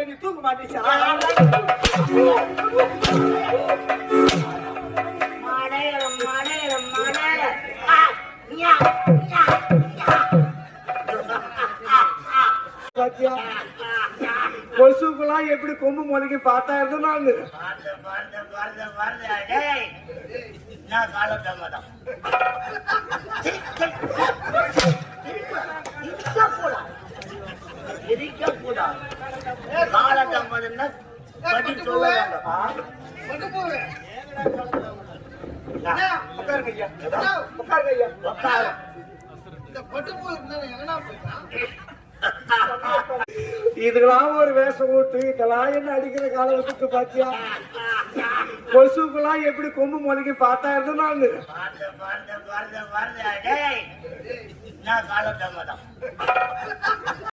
நீ தூக்க மாட்டீச்சா கொசுக்குலாம் எப்படி கொம்பு முளைக்கு பார்த்தா இருந்தாங்க இதுக்கெல்லாம் ஒரு வேஷம் போட்டு இதெல்லாம் என்ன அடிக்கிற காலத்துக்கு பாத்தியா கொசுக்கெல்லாம் எப்படி கொம்பு முளைக்கு பார்த்தா இருந்தாங்க